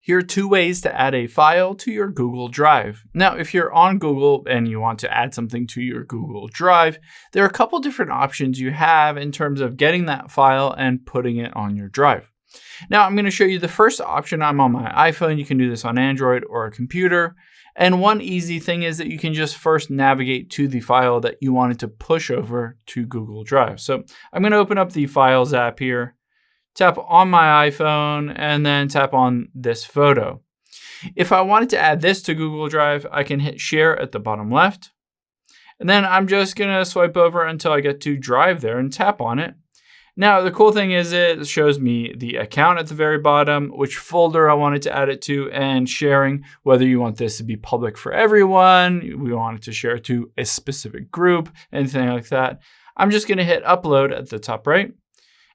Here are two ways to add a file to your Google Drive. Now, if you're on Google and you want to add something to your Google Drive, there are a couple different options you have in terms of getting that file and putting it on your drive. Now, I'm going to show you the first option. I'm on my iPhone. You can do this on Android or a computer. And one easy thing is that you can just first navigate to the file that you wanted to push over to Google Drive. So I'm going to open up the Files app here. Tap on my iPhone and then tap on this photo. If I wanted to add this to Google Drive, I can hit share at the bottom left. And then I'm just going to swipe over until I get to Drive there and tap on it. Now, the cool thing is it shows me the account at the very bottom, which folder I wanted to add it to, and sharing, whether you want this to be public for everyone, we want it to share it to a specific group, anything like that. I'm just going to hit upload at the top right.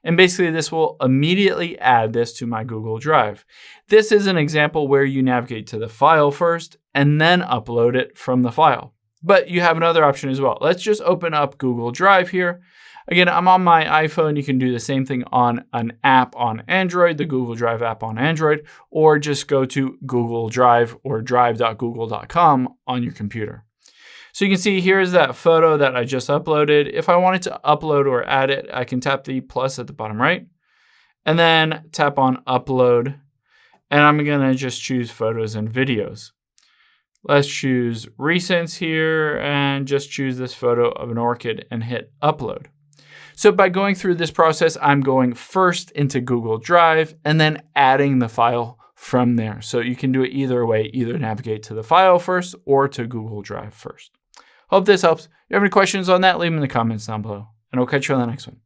And basically, this will immediately add this to my Google Drive. This is an example where you navigate to the file first and then upload it from the file. But you have another option as well. Let's just open up Google Drive here. Again, I'm on my iPhone. You can do the same thing on an app on Android, the Google Drive app on Android, or just go to Google Drive or drive.google.com on your computer. So you can see here's that photo that I just uploaded. If I wanted to upload or add it, I can tap the plus at the bottom right and then tap on upload. And I'm going to just choose photos and videos. Let's choose recents here and just choose this photo of an orchid and hit upload. So by going through this process, I'm going first into Google Drive and then adding the file from there. So you can do it either way, either navigate to the file first or to Google Drive first. Hope this helps. If you have any questions on that, leave them in the comments down below, and I'll catch you on the next one.